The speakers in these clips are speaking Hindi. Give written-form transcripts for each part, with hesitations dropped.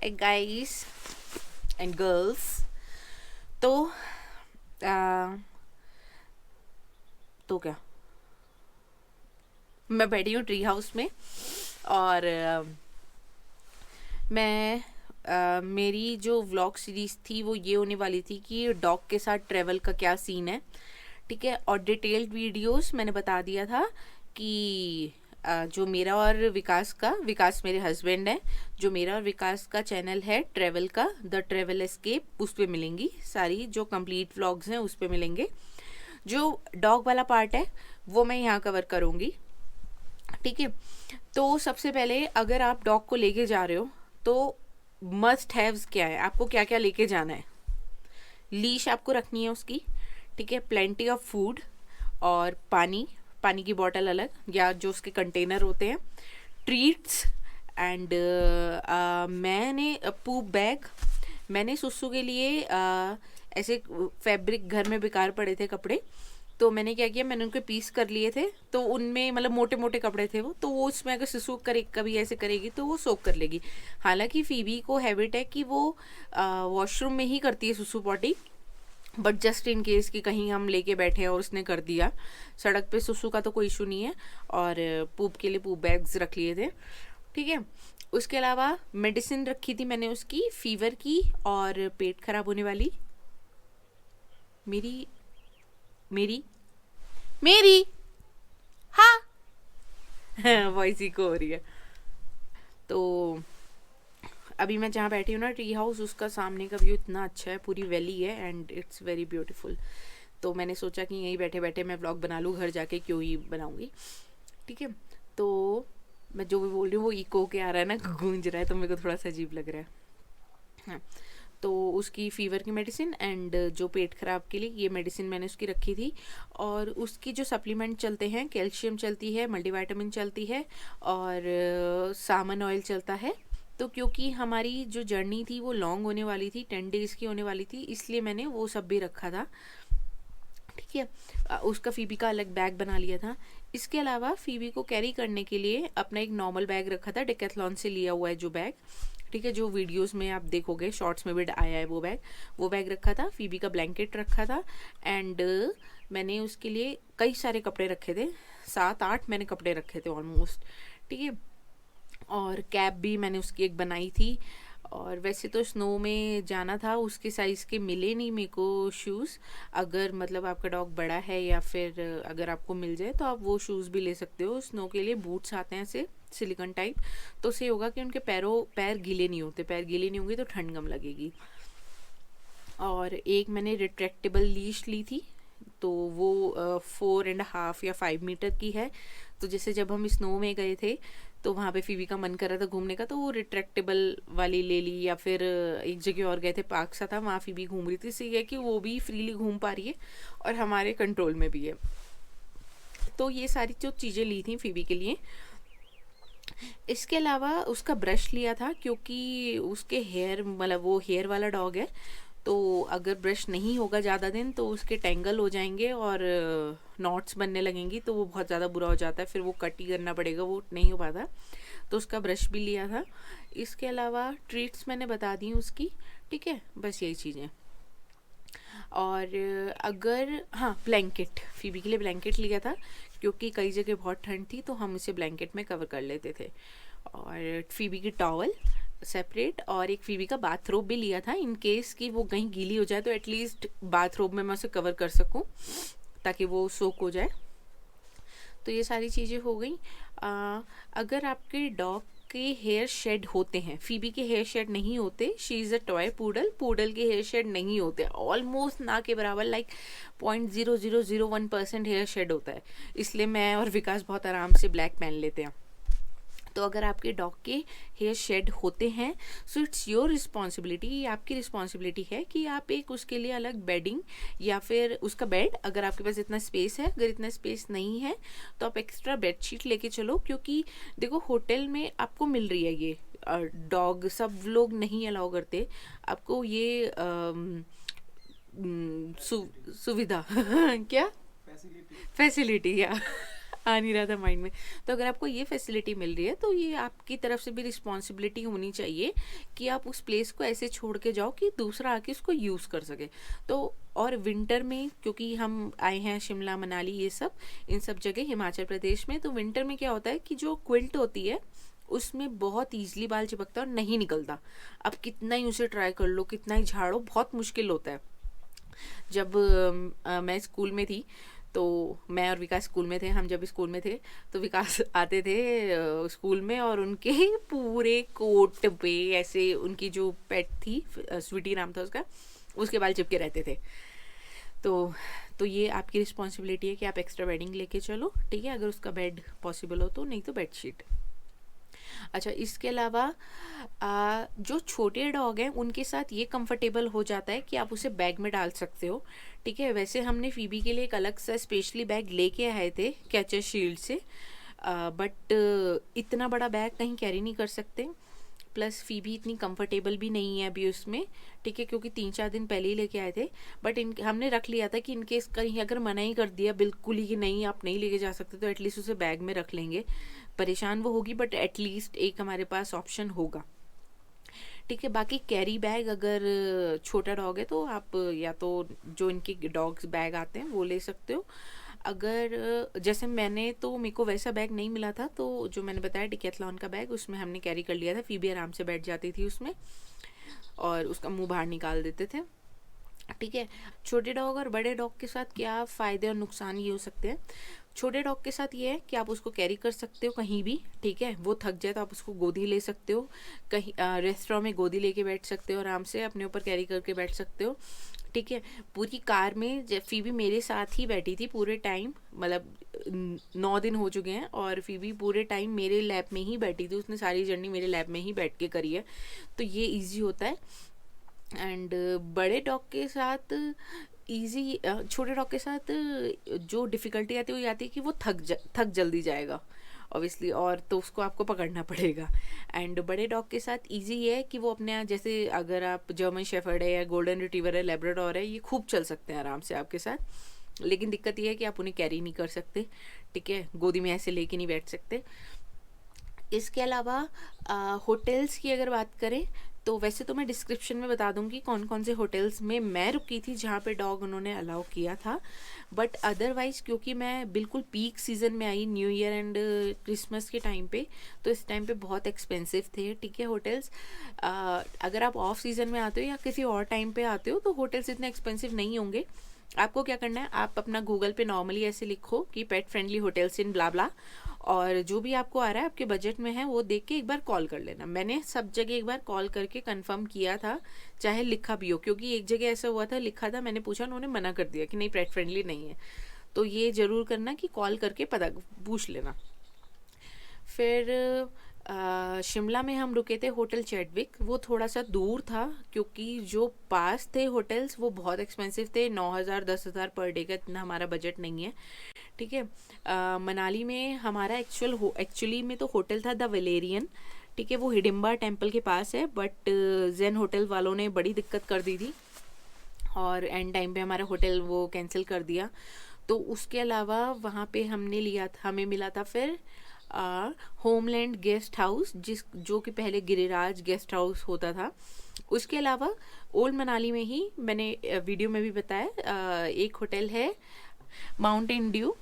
Guys and girls. तो आ, तो क्या, मैं बैठी हूँ ट्री हाउस में और मैं मेरी जो व्लॉग सीरीज थी वो ये होने वाली थी कि डॉग के साथ ट्रेवल का क्या सीन है। ठीक है, और डिटेल्ड वीडियोस मैंने बता दिया था कि जो मेरा और विकास मेरे हस्बैंड है, जो मेरा और विकास का चैनल है ट्रेवल का, द ट्रेवल एस्केप, उस पे मिलेंगी सारी जो कंप्लीट व्लॉग्स हैं, उस पे मिलेंगे। जो डॉग वाला पार्ट है वो मैं यहाँ कवर करूँगी। ठीक है, तो सबसे पहले अगर आप डॉग को लेके जा रहे हो तो मस्ट हैव्स क्या है, आपको क्या क्या लेके जाना है। लीश आपको रखनी है उसकी। ठीक है, प्लेंटी ऑफ फूड और पानी, पानी की बॉटल अलग या जो उसके कंटेनर होते हैं, ट्रीट्स एंड मैंने पूप बैग। मैंने सुसु के लिए ऐसे फैब्रिक घर में बेकार पड़े थे कपड़े, तो मैंने क्या किया, मैंने उनके पीस कर लिए थे, तो उनमें मतलब मोटे मोटे कपड़े थे वो, तो वो उसमें अगर सुसु करे कभी ऐसे करेगी तो वो सोक कर लेगी। हालांकि फीबी को हैबिट है कि वो वॉशरूम में ही करती है सुसु potty, but just in case कि कहीं हम लेके बैठे हैं और उसने कर दिया सड़क पे सुसु का तो कोई इशू नहीं है। और पूप के लिए पूप बैग्स रख लिए थे। ठीक है, उसके अलावा मेडिसिन रखी थी मैंने उसकी फीवर की और पेट खराब होने वाली। मेरी मेरी मेरी हाँ वॉइस इको हो रही है। तो अभी मैं जहाँ बैठी हूँ ना ट्री हाउस, उसका सामने का व्यू इतना अच्छा है, पूरी वैली है एंड इट्स वेरी ब्यूटीफुल। तो मैंने सोचा कि यहीं बैठे बैठे मैं व्लॉग बना लूँ, घर जाके क्यों ही बनाऊँगी। ठीक है, तो मैं जो भी बोल रही हूँ वो इको के आ रहा है ना, गूंज रहा है, तो मेरे को थोड़ा सा अजीब लग रहा है। हाँ, तो उसकी फ़ीवर की मेडिसिन एंड जो पेट ख़राब के लिए ये मेडिसिन मैंने उसकी रखी थी। और उसकी जो सप्लीमेंट चलते हैं, कैल्शियम चलती है, मल्टीविटामिन चलती है और सामन ऑयल चलता है। तो क्योंकि हमारी जो जर्नी थी वो लॉन्ग होने वाली थी, 10 डेज़ की होने वाली थी, इसलिए मैंने वो सब भी रखा था। ठीक है, उसका फ़ीबी का अलग बैग बना लिया था। इसके अलावा फ़ीबी को कैरी करने के लिए अपना एक नॉर्मल बैग रखा था, डेकेथलॉन से लिया हुआ है जो बैग। ठीक है, जो वीडियोस में आप देखोगे, शॉर्ट्स में भी आया है वो बैग रखा था। फ़ीबी का ब्लैंकेट रखा था एंड मैंने उसके लिए कई सारे कपड़े रखे थे, 7-8 मैंने कपड़े रखे थे ऑलमोस्ट। ठीक है, और कैप भी मैंने उसकी एक बनाई थी। और वैसे तो स्नो में जाना था, उसके साइज़ के मिले नहीं मेरे को शूज़। अगर मतलब आपका डॉग बड़ा है या फिर अगर आपको मिल जाए तो आप वो शूज़ भी ले सकते हो। स्नो के लिए बूट्स आते हैं ऐसे सिलिकॉन टाइप, तो उससे होगा कि उनके पैर गीले नहीं होते, पैर गीले नहीं होंगे तो ठंड कम लगेगी। और एक मैंने रिट्रैक्टेबल लीश ली थी, तो वो 4.5 या 5 मीटर की है। तो जैसे जब हम स्नो में गए थे तो वहाँ पे फीबी का मन कर रहा था घूमने का, तो वो रिट्रैक्टेबल वाली ले ली। या फिर एक जगह और गए थे, पार्क सा था, वहाँ फीबी घूम रही थी, इससे ये है कि वो भी फ्रीली घूम पा रही है और हमारे कंट्रोल में भी है। तो ये सारी जो चीज़ें ली थी फीबी के लिए। इसके अलावा उसका ब्रश लिया था, क्योंकि उसके हेयर मतलब वो हेयर वाला डॉग है, तो अगर ब्रश नहीं होगा ज़्यादा दिन तो उसके टेंगल हो जाएंगे और नॉट्स बनने लगेंगी, तो वो बहुत ज़्यादा बुरा हो जाता है, फिर वो कट ही करना पड़ेगा, वो नहीं हो पाता। तो उसका ब्रश भी लिया था। इसके अलावा ट्रीट्स मैंने बता दी उसकी। ठीक है, बस यही चीज़ें। और अगर हाँ, ब्लैंकेट, फीबी के लिए ब्लैंकेट लिया था, क्योंकि कई जगह बहुत ठंड थी तो हम इसे ब्लैंकेट में कवर कर लेते थे। और फीबी की टॉवल सेपरेट, और एक फीबी का बाथरोब भी लिया था, इन केस कि वो कहीं गीली हो जाए तो एटलीस्ट बाथरोब में मैं उसे कवर कर सकूं, ताकि वो सोक हो जाए। तो ये सारी चीज़ें हो गई। अगर आपके डॉग के हेयर शेड होते हैं, फीबी के हेयर शेड नहीं होते, she is a toy poodle, poodle के हेयर शेड नहीं होते, ऑलमोस्ट ना के बराबर, लाइक 0.0001% हेयर शेड होता है, इसलिए मैं और विकास बहुत आराम से ब्लैक पहन लेते हैं। तो अगर आपके डॉग के हेयर शेड होते हैं, सो इट्स योर रिस्पॉन्सिबिलिटी, ये आपकी रिस्पॉन्सिबिलिटी है कि आप एक उसके लिए अलग बेडिंग या फिर उसका बेड, अगर आपके पास इतना स्पेस है, अगर इतना स्पेस नहीं है तो आप एक्स्ट्रा बेडशीट लेके चलो। क्योंकि देखो, होटल में आपको मिल रही है ये डॉग, सब लोग नहीं अलाउ करते आपको ये सुविधा क्या फैसिलिटी या आ नहीं रहा था माइंड में। तो अगर आपको ये फैसिलिटी मिल रही है तो ये आपकी तरफ से भी रिस्पॉन्सिबिलिटी होनी चाहिए कि आप उस प्लेस को ऐसे छोड़ के जाओ कि दूसरा आके उसको यूज़ कर सके। तो और विंटर में क्योंकि हम आए हैं शिमला मनाली ये सब इन सब जगह हिमाचल प्रदेश में, तो विंटर में क्या होता है कि जो क्विल्ट होती है उसमें बहुत ईजिली बाल चिपकता है और नहीं निकलता। अब कितना ही उसे ट्राई कर लो, कितना ही झाड़ो, बहुत मुश्किल होता है। जब मैं स्कूल में थी तो मैं और विकास स्कूल में थे, हम जब स्कूल में थे तो विकास आते थे स्कूल में और उनके पूरे कोट पे ऐसे उनकी जो पेट थी स्वीटी नाम था उसका, उसके बाल चिपके रहते थे। तो ये आपकी रिस्पॉन्सिबिलिटी है कि आप एक्स्ट्रा बेडिंग लेके चलो, ठीक है, अगर उसका बेड पॉसिबल हो तो, नहीं तो बेडशीट। अच्छा, इसके अलावा जो छोटे डॉग हैं उनके साथ ये कंफर्टेबल हो जाता है कि आप उसे बैग में डाल सकते हो, ठीक है। वैसे हमने फीबी के लिए एक अलग सा स्पेशली बैग लेके आए थे कैचर शील्ड से, बट इतना बड़ा बैग कहीं कैरी नहीं कर सकते, प्लस फीबी इतनी कंफर्टेबल भी नहीं है अभी उसमें, ठीक है, क्योंकि 3-4 दिन पहले ही लेके आए थे। बट हमने रख लिया था कि इनकेस कहीं अगर मना ही कर दिया बिल्कुल ही कि नहीं आप नहीं लेके जा सकते तो एटलीस्ट उसे बैग में रख लेंगे। परेशान वो होगी बट एटलीस्ट एक हमारे पास ऑप्शन होगा, ठीक है। बाकी कैरी बैग अगर छोटा डॉग है तो आप या तो जो इनके डॉग्स बैग आते हैं वो ले सकते हो। अगर जैसे मैंने तो मेरे को वैसा बैग नहीं मिला था, तो जो मैंने बताया डिकैथलॉन का बैग उसमें हमने कैरी कर लिया था। फीबी आराम से बैठ जाती थी उसमें और उसका मुंह बाहर निकाल देते थे, ठीक है। छोटे डॉग और बड़े डॉग के साथ क्या फ़ायदे और नुकसान ये हो सकते हैं। छोटे डॉग के साथ ये है कि आप उसको कैरी कर सकते हो कहीं भी, ठीक है, वो थक जाए तो आप उसको गोदी ले सकते हो, कहीं रेस्टोरेंट में गोदी लेके बैठ सकते हो, आराम से अपने ऊपर कैरी करके बैठ सकते हो, ठीक है। पूरी कार में जब फीबी मेरे साथ ही बैठी थी पूरे टाइम, मतलब 9 दिन हो चुके हैं और फीबी पूरे टाइम मेरे लैप में ही बैठी थी, उसने सारी जर्नी मेरे लैप में ही बैठ के करी है, तो ये ईजी होता है। एंड बड़े डॉग के साथ ईजी, छोटे डॉग के साथ जो डिफ़िकल्टी आती है वो ये आती है कि वो थक जल्दी जाएगा ऑब्वियसली, और तो उसको आपको पकड़ना पड़ेगा। एंड बड़े डॉग के साथ इजी ये है कि वो अपने जैसे अगर आप जर्मन शेफर्ड है या गोल्डन रिट्रीवर है, लेब्राडोर है, ये खूब चल सकते हैं आराम से आपके साथ, लेकिन दिक्कत ये है कि आप उन्हें कैरी नहीं कर सकते, ठीक है, गोदी में ऐसे लेके नहीं बैठ सकते। इसके अलावा होटल्स की अगर बात करें तो वैसे तो मैं डिस्क्रिप्शन में बता दूंगी कौन कौन से होटल्स में मैं रुकी थी जहाँ पे डॉग उन्होंने अलाउ किया था, बट अदरवाइज़ क्योंकि मैं बिल्कुल पीक सीज़न में आई, न्यू ईयर एंड क्रिसमस के टाइम पे, तो इस टाइम पे बहुत एक्सपेंसिव थे, ठीक है, होटल्स। अगर आप ऑफ सीज़न में आते हो या किसी और टाइम पे आते हो तो होटल्स इतने एक्सपेंसिव नहीं होंगे। आपको क्या करना है, आप अपना गूगल पे नॉर्मली ऐसे लिखो कि पेट फ्रेंडली होटल्स इन ब्ला ब्ला, और जो भी आपको आ रहा है आपके बजट में है वो देख के एक बार कॉल कर लेना। मैंने सब जगह एक बार कॉल करके कंफर्म किया था, चाहे लिखा भी हो, क्योंकि एक जगह ऐसा हुआ था लिखा था, मैंने पूछा, उन्होंने मना कर दिया कि नहीं पेट फ्रेंडली नहीं है। तो ये ज़रूर करना कि कॉल करके पता पूछ लेना। फिर शिमला में हम रुके थे होटल चैडविक, वो थोड़ा सा दूर था क्योंकि जो पास थे होटल्स वो बहुत एक्सपेंसिव थे, 9,000 10,000 पर डे का, इतना हमारा बजट नहीं है, ठीक है। मनाली में हमारा एक्चुअली में तो होटल था द वेलेरियन, ठीक है, वो हिडिम्बा टेम्पल के पास है, बट जेन होटल वालों ने बड़ी दिक्कत कर दी थी और एंड टाइम पे हमारा होटल वो कैंसिल कर दिया। तो उसके अलावा वहाँ पे हमें मिला था फिर होमलैंड गेस्ट हाउस, जो कि पहले गिरिराज गेस्ट हाउस होता था। उसके अलावा ओल्ड मनाली में ही मैंने वीडियो में भी बताया एक होटल है माउंटेन ड्यू,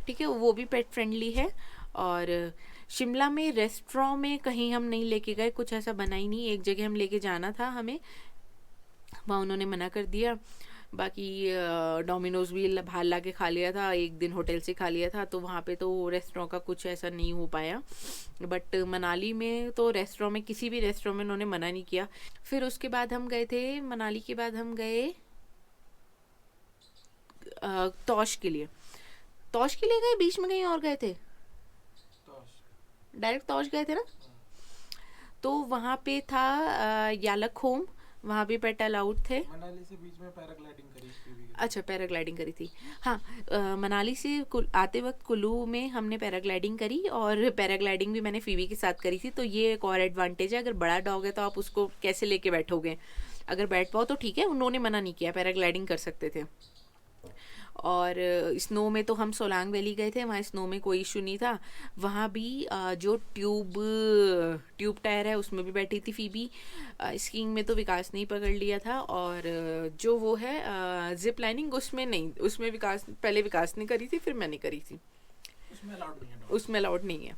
ठीक है, वो भी पेट फ्रेंडली है। और शिमला में रेस्टोरेंट में कहीं हम नहीं लेके गए, कुछ ऐसा बना ही नहीं, एक जगह हम लेके जाना था हमें, वहाँ उन्होंने मना कर दिया। बाकी डोमिनोज भी बाहर ला के खा लिया था, एक दिन होटल से खा लिया था, तो वहाँ पे तो रेस्टोरेंट का कुछ ऐसा नहीं हो पाया। बट मनाली में तो रेस्टोरेंट में, किसी भी रेस्टोरेंट में उन्होंने मना नहीं किया। फिर उसके बाद हम गए थे, मनाली के बाद हम गए तोश के लिए गए, बीच में कहीं और गए थे, डायरेक्ट तोश गए थे ना। तो वहाँ पे था यालक होम, वहाँ भी पेट अलाउड थे। मनाली से बीच में पैराग्लाइडिंग करी थी। अच्छा, पैराग्लाइडिंग करी थी, हाँ। मनाली से आते वक्त कुल्लू में हमने पैराग्लाइडिंग करी, और पैराग्लाइडिंग भी मैंने फीवी के साथ करी थी, तो ये एक और एडवांटेज है। अगर बड़ा डॉग है तो आप उसको कैसे लेके बैठोगे, अगर बैठ पाओ तो ठीक है, उन्होंने मना नहीं किया, पैराग्लाइडिंग कर सकते थे। और स्नो में तो हम सोलांग वैली गए थे, वहाँ स्नो में कोई इशू नहीं था। वहाँ भी जो ट्यूब टायर है उसमें भी बैठी थी फीबी। स्कीइंग में तो विकास ने ही पकड़ लिया था, और जो वो है जिप लाइनिंग उसमें नहीं, उसमें पहले विकास ने करी थी, फिर मैंने करी थी। उसमें अलाउड नहीं है dog। उसमें अलाउड नहीं है।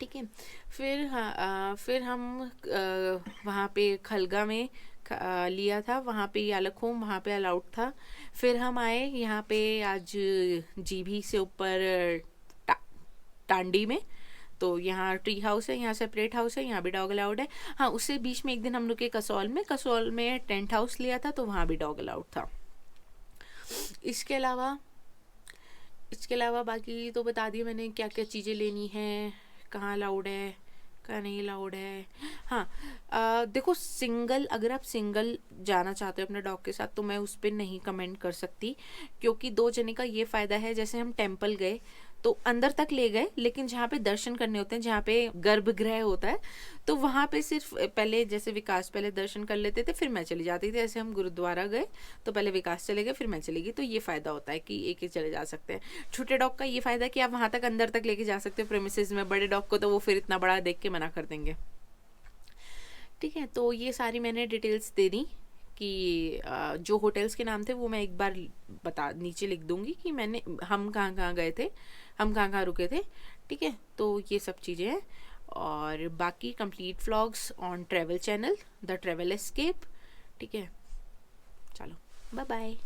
ठीक है। फिर हाँ, फिर हम वहाँ पे खलगा में लिया था, वहाँ पे यालखोम वहाँ पे अलाउड था। फिर हम आए यहाँ पे आज जीभी से ऊपर टा, टांडी में। तो यहाँ ट्री हाउस है, यहाँ सेपरेट हाउस है, यहाँ भी डॉग अलाउड है। हाँ, उससे बीच में एक दिन हम रुके कसौल में टेंट हाउस लिया था, तो वहाँ भी डॉग अलाउड था। इसके अलावा बाकी तो बता दिया मैंने क्या क्या चीज़ें लेनी है, कहाँ अलाउड है, कहाँ नहीं अलाउड है। हाँ, देखो, अगर आप सिंगल जाना चाहते हो अपने डॉग के साथ तो मैं उस पर नहीं कमेंट कर सकती, क्योंकि 2 जने का ये फ़ायदा है। जैसे हम टेम्पल गए तो अंदर तक ले गए, लेकिन जहाँ पे दर्शन करने होते हैं, जहाँ पे गर्भगृह होता है, तो वहाँ पे सिर्फ पहले, जैसे विकास पहले दर्शन कर लेते थे, फिर मैं चली जाती थी। ऐसे हम गुरुद्वारा गए तो पहले विकास चले गए, फिर मैं चली गई। तो ये फ़ायदा होता है कि एक ही चले जा सकते हैं। छोटे डॉग का ये फ़ायदा है कि आप वहाँ तक अंदर तक लेके जा सकते हो प्रेमिसेस में। बड़े डॉग को तो वो फिर इतना बड़ा देख के मना कर देंगे। ठीक है, तो ये सारी मैंने डिटेल्स दे दी कि जो होटल्स के नाम थे वो मैं एक बार नीचे लिख दूंगी कि हम कहाँ कहाँ गए थे, हम कहाँ कहाँ रुके थे। ठीक है, तो ये सब चीज़ें हैं। और बाकी complete vlogs on travel channel the travel escape. ठीक है, चलो, बाय बाय।